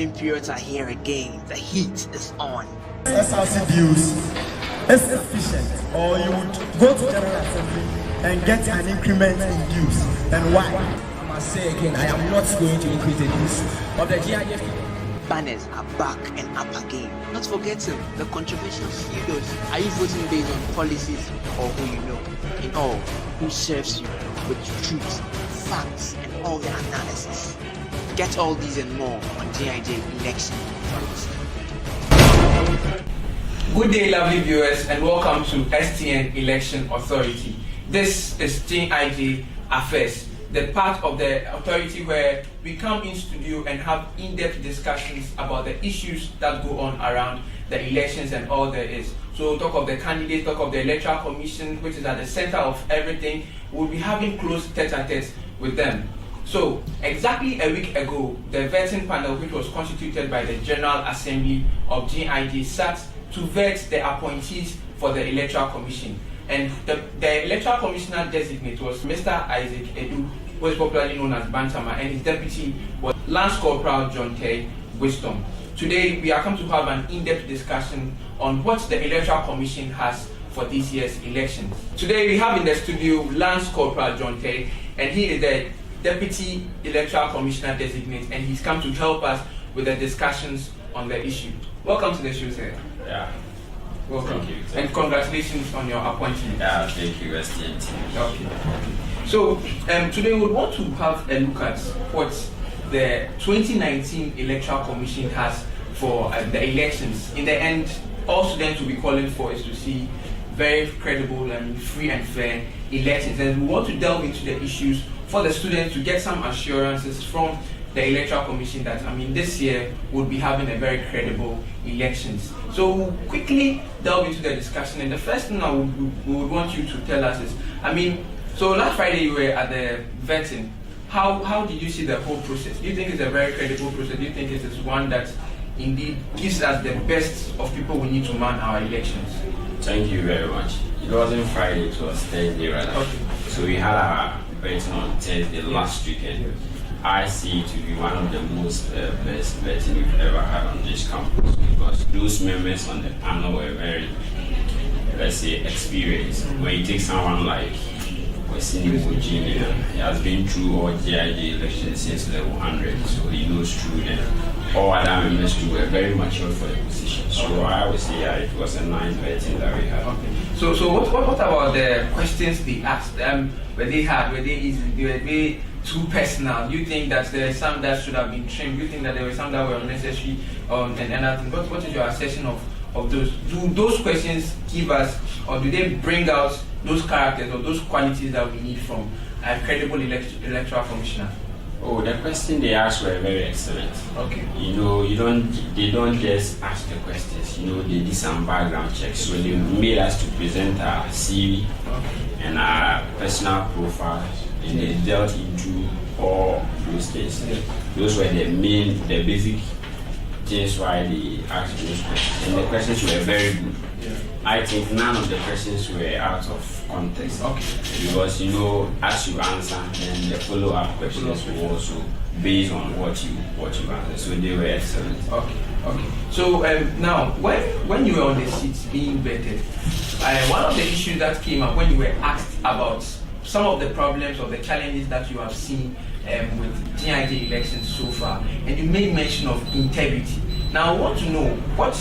exam periods are here again. The heat is on. SRC dues is sufficient, or you would go to General Assembly and get an increment in dues. And why? I must say again, I am not going to increase the dues of the GIJ. Banners are back and up again. Not forgetting the controversial figures. Are you voting based on policies or who you know? In all, who serves you with truth, facts, and all the analysis? Get all these and more on GIJ Election Authority. Good day, lovely viewers, and welcome to STN Election Authority. This is GIJ Affairs, the part of the authority where we come in studio and have in-depth discussions about the issues that go on around the elections and all there is. So talk of the candidates, talk of the Electoral Commission, which is at the center of everything. We'll be having close tete-a-tete with them. So exactly a week ago, the vetting panel, which was constituted by the General Assembly of GIJ, sat to vet the appointees for the Electoral Commission. And the Electoral Commissioner designate was Mr. Isaac Edu, who is popularly known as Bantama, and his deputy was Lance Corporal John Teye Wisdom. Today, we are come to have an in-depth discussion on what the Electoral Commission has for this year's elections. Today, we have in the studio Lance Corporal John Teye, and he is the Deputy Electoral Commissioner designate, and he's come to help us with the discussions on the issue. Welcome to the show, sir. Yeah. Welcome. Thank you. And congratulations on your appointment. Yeah, thank you, STN. Okay. So today we would want to have a look at what the 2019 Electoral Commission has for the elections. In the end, all students will be calling for is to see very credible and free and fair elections. And we want to delve into the issues for the students to get some assurances from the Electoral Commission that, this year we'll be having a very credible elections. So we'll quickly delve into the discussion. And the first thing we would want you to tell us is, so last Friday you were at the vetting. How did you see the whole process? Do you think it's a very credible process? Do you think it is one that indeed gives us the best of people we need to man our elections? Thank you very much. It wasn't Friday, it was Thursday rather. Okay. So we had our vetting on Thursday last weekend. I see it to be one of the most best vetting we've ever had on this campus, because those members on the panel were very, let's say, experienced. When you take someone like Wesini Mojini, he has been through all GIJ elections since level 100, so he knows through them. All other members too were very mature for the position. So I would say it was a nice vetting that we had. Okay. So what about the questions they asked? Were they hard? Were they easy? Were they too personal? Do you think that there are some that should have been trimmed? Do you think that there were some that were unnecessary and anything? What is your assessment of those? Do those questions give us, or do they bring out those characters or those qualities that we need from a credible electoral commissioner? Oh, the question they asked were very excellent. Okay. They don't just ask the questions. They did some background checks. So they made us to present our CV and our personal profile, and they dealt into all those things. Yeah. Those were the basic things why they asked those questions. And the questions were very good. Yeah. I think none of the questions were out of context. Okay. Because as you answer, then the follow-up questions were also based on what you answered. So they were excellent. Okay. So now, when you were on the seats being vetted, one of the issues that came up when you were asked about some of the problems or the challenges that you have seen with GIJ elections so far, and you made mention of integrity. Now I want to know, what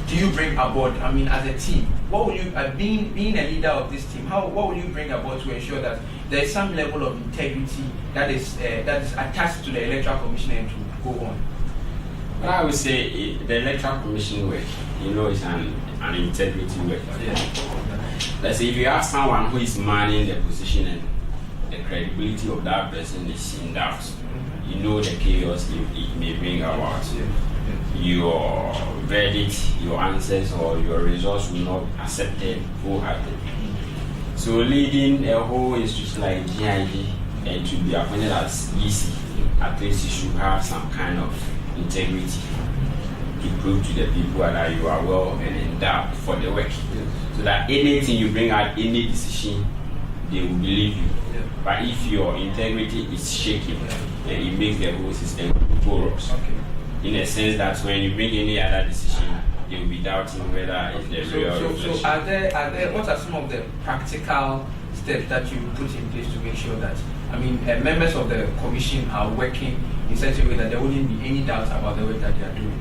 do you bring aboard? As a team, what will you, being a leader of this team, what will you bring aboard to ensure that there is some level of integrity that is attached to the Electoral Commission and to go on? Well, I would say the Electoral Commission work, is an integrity work. Yeah. Let's say if you have someone who is manning the position and the credibility of that person is in doubt, the chaos it may bring about. Yeah. Your verdict, your answers, or your results will not be accepted wholeheartedly. So leading a whole institution like GIJ and to be appointed as EC, at least you should have some kind of integrity to prove to the people that you are well and endowed for the work. Yes. So that anything you bring out, any decision, they will believe you. Yeah. But if your integrity is shaky, then it makes the whole system porous. Okay. in a sense that when you bring any other decision, they will be doubting whether it's the real reflection. So are there what are some of the practical steps that you put in place to make sure that, members of the commission are working in such a way that there wouldn't be any doubt about the work that they are doing?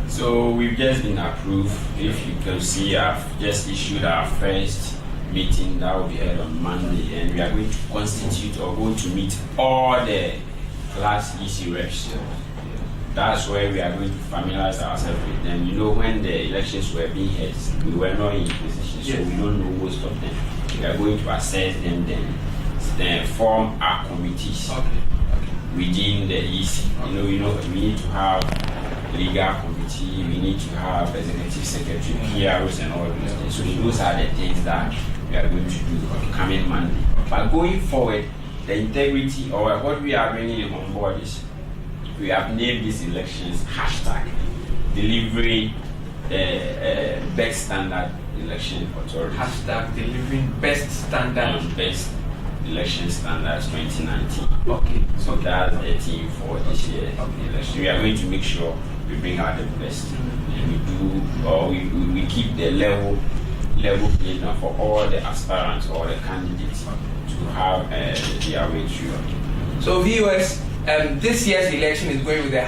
So we've just been approved. If you can see, I've just issued our first meeting that will be held on Monday, and we are going to constitute or going to meet all the class EC reps. That's where we are going to familiarize ourselves with them. You know, when the elections were being held, we were not in position, so we don't know most of them. We are going to assess them, then form our committees within the EC. You know, we need to have legal committee, we need to have executive secretary, PROs, and all those things. So those are the things that we are going to do coming Monday. But going forward, the integrity or what we are bringing on board is we have named these elections #delivering best standard election authority. #delivering best standard. Best election standards 2019. Okay. So that's the theme for this year election. We are going to make sure we bring out the best. And we do, or we keep the level playing for all the aspirants or the candidates to have their way through. So viewers, this year's election is going with the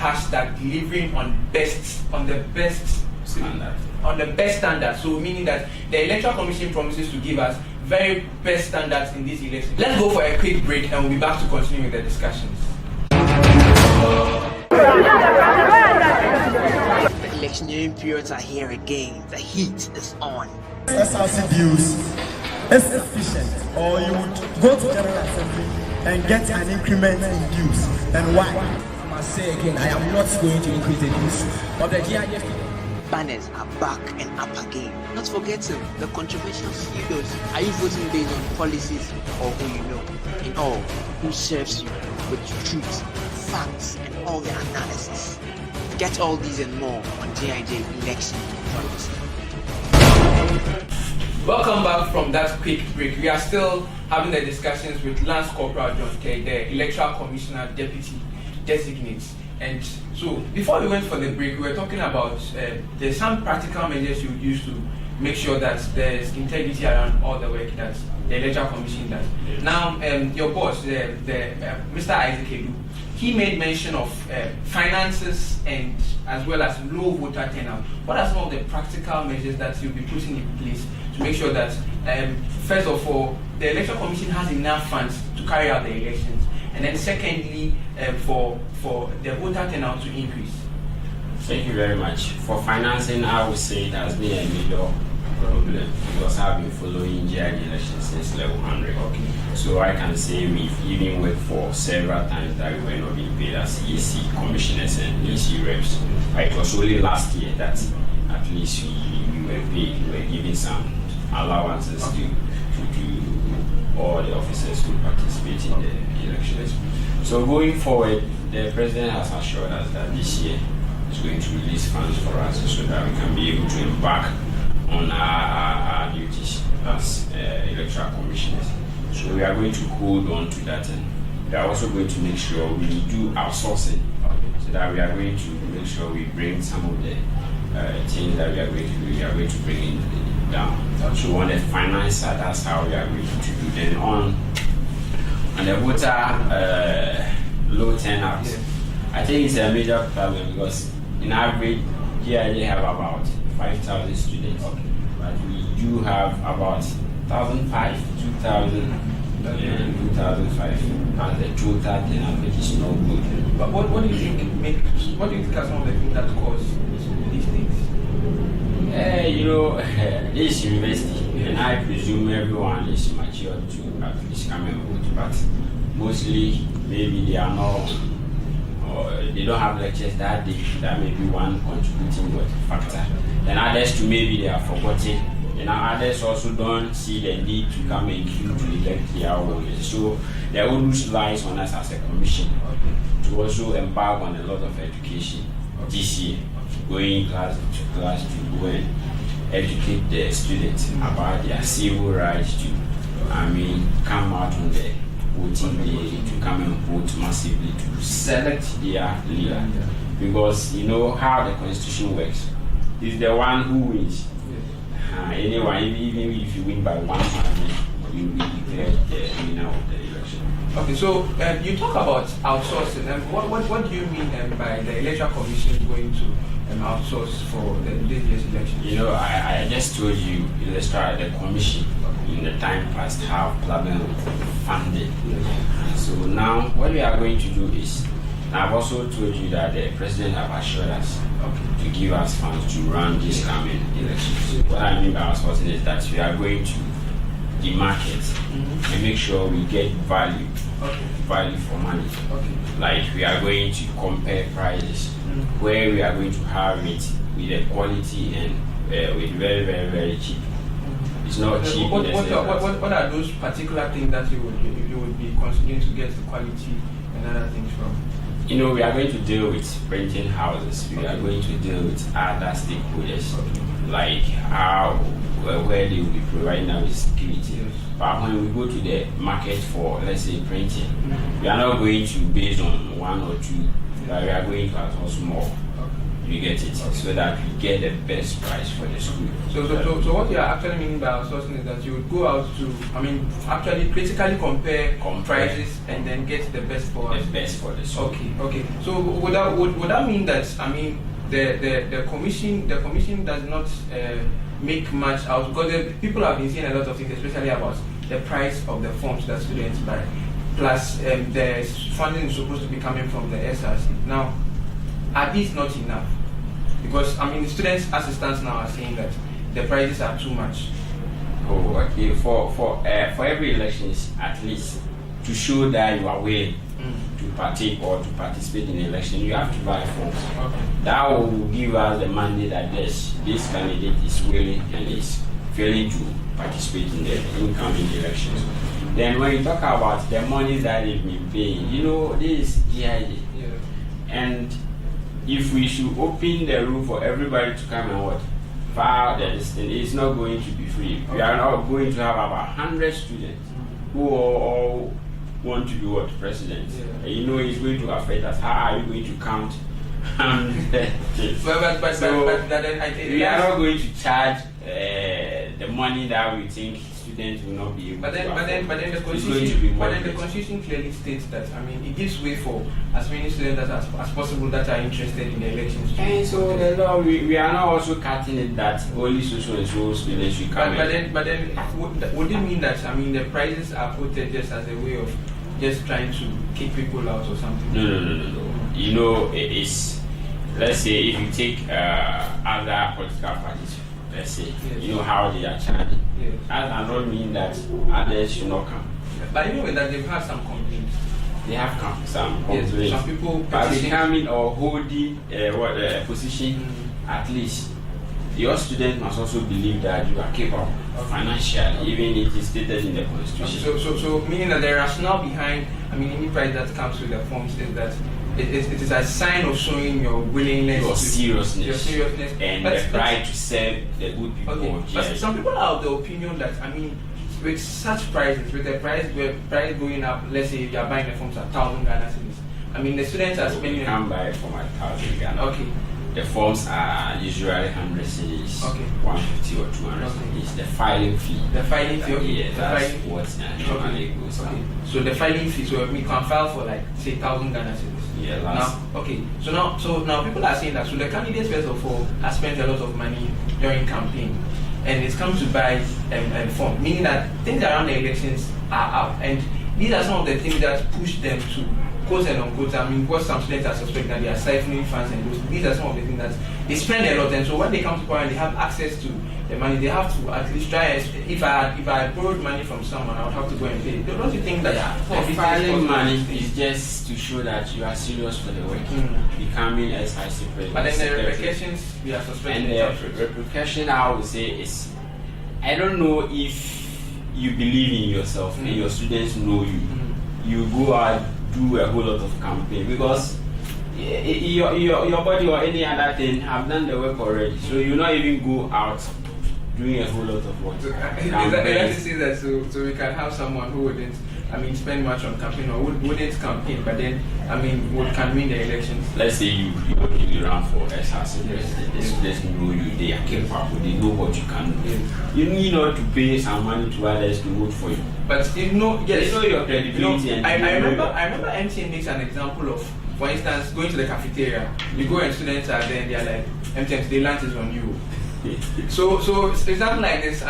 #delivering on the best Standard. On the best standard. So meaning that the Electoral Commission promises to give us very best standards in this election. Let's go for a quick break and we'll be back to continue with the discussions. The electioneering periods are here again. The heat is on. SRC dues is efficient, or you would go to General Assembly and get an increment in dues. And why? I must say again, I am not going to increase the dues of the GIF. Banners are back and up again. Not forgetting the controversial figures. Are you voting based on policies or who you know? In all, who serves you with truth, facts, and all the analysis? Get all these and more on GIJ Election Policy. Welcome back from that quick break. We are still having the discussions with Lance Corporal John Teye, the Electoral Commissioner Deputy Designate. And so, before we went for the break, we were talking about there's some practical measures you use to make sure that there's integrity around all the work that the Electoral Commission does. Now, your boss, Mr. Isaac Edu, he made mention of finances and as well as low voter turnout. What are some of the practical measures that you'll be putting in place to make sure that, first of all, the Electoral Commission has enough funds to carry out the elections? And then secondly, for the voter turnout to increase? Thank you very much. For financing, I would say it has been a major problem because I've been following GID elections since level 100. Okay. So I can say we've even worked for several times that we were not being paid as EC commissioners and EC reps. It was only last year that at least we were paid, we were given some allowances to all the officers who participate in the elections. So going forward, the president has assured us that this year is going to release funds for us so that we can be able to embark on our duties as electoral commissioners. So we are going to hold on to that, and we are also going to make sure we do outsourcing so that we are going to make sure we bring some of the things that we are going to bring in down. So on the finance side, that's how we are going to do. Then on the voter low turnout, I think it's a major problem because in average, here they have about 5,000 students, but we do have about 1,500, 2,000, 2,500 as the total turnout, which is no good. But what do you think what do you think are some of the things that cause these things? This is university, and I presume everyone is mature to at least come and vote, but mostly maybe they are not, or they don't have lectures that day. That may be one contributing factor. Then others too, maybe they are forgotten. And others also don't see the need to come and queue to elect their own. So the onus lies on us as a commission to also embark on a lot of education this year, going class to go and educate the students about their civil rights to, come out on the voting day to come and vote massively to select their leader. Because you know how the constitution works. It's the one who wins. Anyone, even if you win by 1 margin, you will be declared the winner of the election. Okay, so you talk about outsourcing. What do you mean by the Electoral Commission going to outsource for this year's election? You know, I just told you, the commission in the time past have Parliament funded. So now what we are going to do is, I've also told you that the president have assured us to give us funds to run this coming elections. What I mean by outsourcing is that we are going to the market and make sure we get value for money. Like we are going to compare prices where we are going to have it with the quality and with very, very, very cheap. It's not cheap. What are those particular things that you would be considering to get the quality and other things from? You know, we are going to deal with printing houses. We are going to deal with other stakeholders, like how where they will be providing us with security. But when we go to the market for, let's say, printing, we are not going to base on 1 or 2, but we are going to outsource more. You get it, so that we get the best price for the school. So what you are actually meaning by outsourcing is that you would go out to, actually critically compare prices and then get the best for us. The best for the school. Okay. So would that mean that the commission does not make much out, because people have been saying a lot of things, especially about the price of the forms that students buy, plus the funding is supposed to be coming from the SRC. Now, are these not enough? Because students assistants now are saying that the prices are too much. Oh, okay. For every elections, at least to show that you are willing to partake or to participate in the election, you have to buy forms. That will give us the mandate that this candidate is willing and is willing to participate in the incoming elections. Then when you talk about the money that they've been paying, you know, this is GID. And if we should open the room for everybody to come and file the listing, it's not going to be free. We are not going to have about 100 students who all want to be president. You know, it's going to affect us. How are you going to count? We are not going to charge the money that we think students will not be able but then the constitution clearly states that it gives way for as many students as possible that are interested in the elections. And so the law, we are not also cutting it that only social and so students should come. But then would it mean that the prices are put there just as a way of just trying to kick people out or something? No. You know, it is. Let's say if you take other political parties, let's say, you know how they are charging. That does not mean that others should not come. But even with that, they've had some complaints. They have come some complaints. Some people but becoming or holding position, at least your student must also believe that you are capable financially, even if it's stated in the constitution. So meaning that the rationale behind any price that comes with the forms is that it is a sign of showing your willingness, your seriousness, and the pride to serve the good people. But some people are of the opinion that with such prices, with the price going up, let's say you are buying the forms at 1,000 Ghana cedis. The students are spending. You can't buy from 1,000 Ghana. Okay. The forms are usually 100 cedis, 150 or 200 cedis. The filing fee. The filing fee. Okay. Yeah, that's what normally goes. Okay. So the filing fee. So we can file for say 1,000 Ghana cedis. Yeah, So now people are saying that the candidates first of all have spent a lot of money during campaign, and it's come to buy form, meaning that things around the elections are up, and these are some of the things that push them to quote and unquote. What some students are suspecting that they are siphoning funds, and these are some of the things that they spend a lot, and so when they come to power and they have access to the money, they have to at least try. If I borrowed money from someone, I would have to go and pay. Don't you think that filing money is just to show that you are serious for the work, becoming SIC president? But then the repercussions we are suspecting. And the repercussion, I would say, is I don't know if you believe in yourself and your students know you. You go out, do a whole lot of campaign because your body or any other thing have done the work already. So you not even go out doing a whole lot of work. Let's say that so we can have someone who wouldn't spend much on campaign, or wouldn't campaign, but then, can win the elections? Let's say you run for SRC president. The students know you, they are capable, they know what you can do. You need not to pay some money to others to vote for you. But you know, yes, they know your credibility. I remember MTN makes an example of, for instance, going to the cafeteria. You go and students are there and they are like, MTN, the lunch is on you. So it's something like this.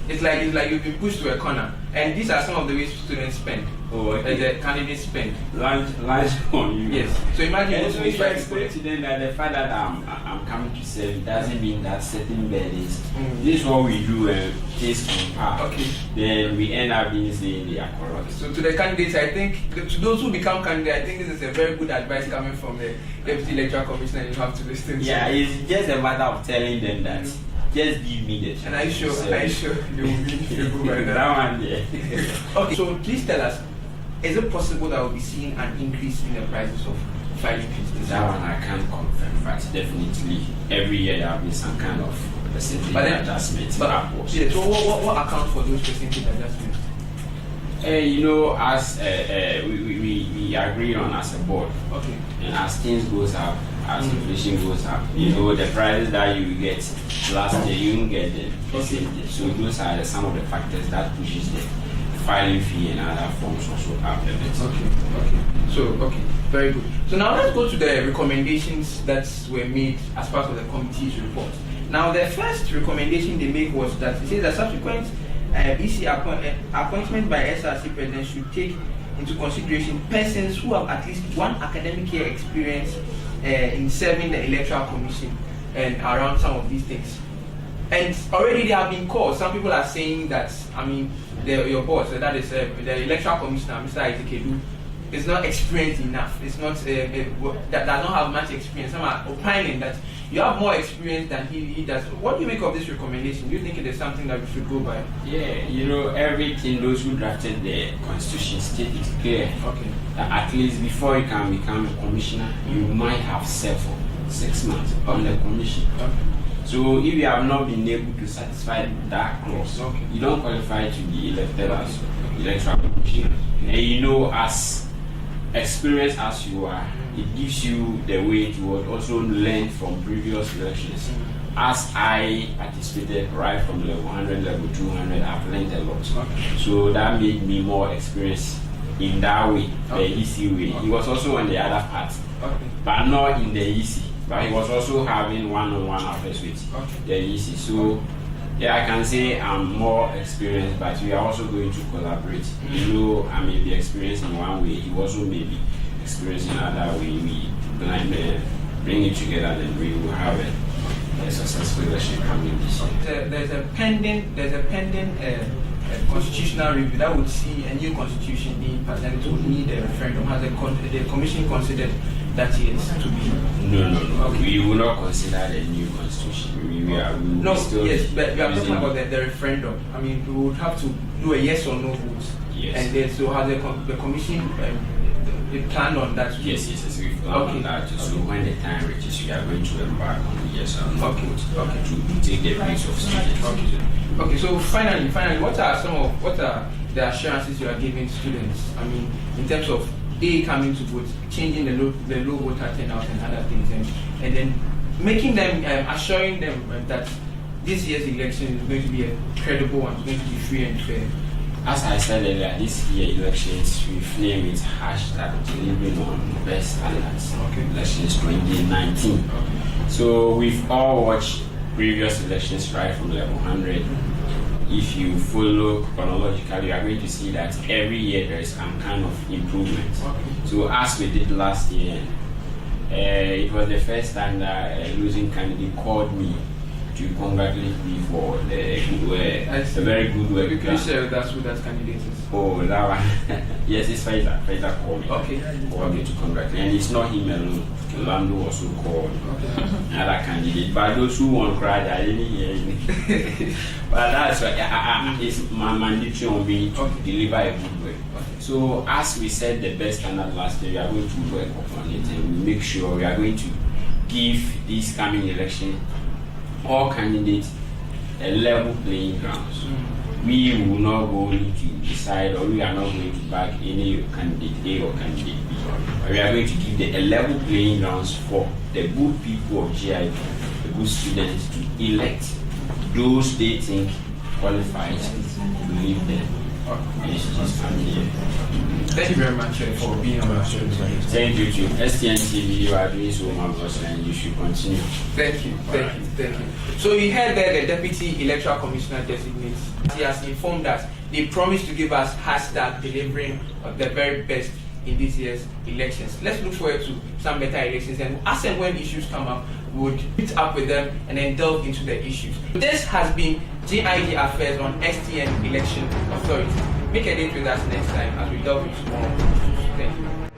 It's like you've been pushed to a corner, and these are some of the ways students spend. Oh, okay. The candidates spend. Lunch on you. Yes. So imagine also you explain to them that the fact that I'm coming to serve doesn't mean that certain burdens. This is what we do and taste on par. Okay. Then we end up being saying they are corrupt. So to the candidates, I think to those who become candidates, I think this is a very good advice coming from the Deputy Electoral Commissioner. You have to listen. Yeah, it's just a matter of telling them that. Just give me the chance. And I sure you will be that one, yeah. Okay, so please tell us, is it possible that we'll be seeing an increase in the prices of filing fees? That one I can't confirm, but definitely every year there will be some kind of percentage adjustment. So what accounts for those percentage adjustments? As we agree on as a board, okay, and as things goes up, as inflation goes up, the prices that you get last year, you won't get them. Okay. So those are some of the factors that pushes the filing fee and other forms also up a bit. Okay. Okay, very good. So now let's go to the recommendations that were made as part of the committee's report. Now the first recommendation they made was that it says that subsequent EC appointment by SRC president should take into consideration persons who have at least one academic year experience in serving the electoral commission and around some of these things. And already there have been calls. Some people are saying that your boss, that is the electoral commissioner, Mr. Aitekedu, is not experienced enough. It's not that does not have much experience. Some are opining that you have more experience than he does. What do you make of this recommendation? Do you think it is something that we should go by? Yeah, everything those who drafted the constitution state is clear. Okay. That at least before you can become a commissioner, you might have served for 6 months on the commission. Okay. So if you have not been able to satisfy that clause, you don't qualify to be elected as electoral commissioner. And as experienced as you are, it gives you the way to also learn from previous elections. As I participated right from level 100, level 200, I've learned a lot. So that made me more experienced in that way, the easy way. He was also on the other part, but not in the easy. But he was also having one-on-one affairs with the easy. So I can say I'm more experienced, but we are also going to collaborate. I may be experienced in one way, he also may be experienced in another way. We bring it together, and we will have a successful election coming this year. There's a pending constitutional review that would see a new constitution being passed, and it would need a referendum. Has the commission considered that is to be? No. Okay. We will not consider the new constitution. Yes, but we are talking about the referendum. We would have to do a yes or no vote. Yes. And then, so has the commission planned on that? Yes, we've planned on that. So when the time reaches, we are going to embark on the yes or no vote to take the place of students. Okay. So finally, what are the assurances you are giving students? In terms of coming to vote, changing the low voter turnout and other things, and then making them, assuring them that this year's election is going to be a credible one, it's going to be free and fair. As I said earlier, this year elections, we've named it #delivering on best standards. Elections 2019. So we've all watched previous elections right from level 100. If you follow chronologically, you are going to see that every year there is some kind of improvement. So as we did last year, it was the first time that a losing candidate called me to congratulate me for the very good work. Can you share with us who that candidate is? Oh, that one. Yes, it's Faisal. Faisal called me. Called me to congratulate. And it's not him alone. Lando also called another candidate. But those who won't cry, I didn't hear anything. But that's why it's my mandatory on me to deliver a good work. So as we said the best standard last year, we are going to work upon it, and we make sure we are going to give this coming election all candidates a level playing ground. we will not go to decide, or we are not going to back any candidate A or candidate B. We are going to give a level playing grounds for the good people of GID, the good students, to elect those they think qualified to lead them. Thank you very much for being on our show. Thank you to STN TV. You are doing so marvelous, and you should continue. Thank you. So you heard that the Deputy Electoral Commissioner designates. He has informed us they promised to give us hashtag delivering the very best in this year's elections. Let's look forward to some better elections, and as and when issues come up, we would meet up with them and then delve into the issues. This has been GID Affairs on STN Election Authority. Make a date with us next time as we delve into more issues. Thank you.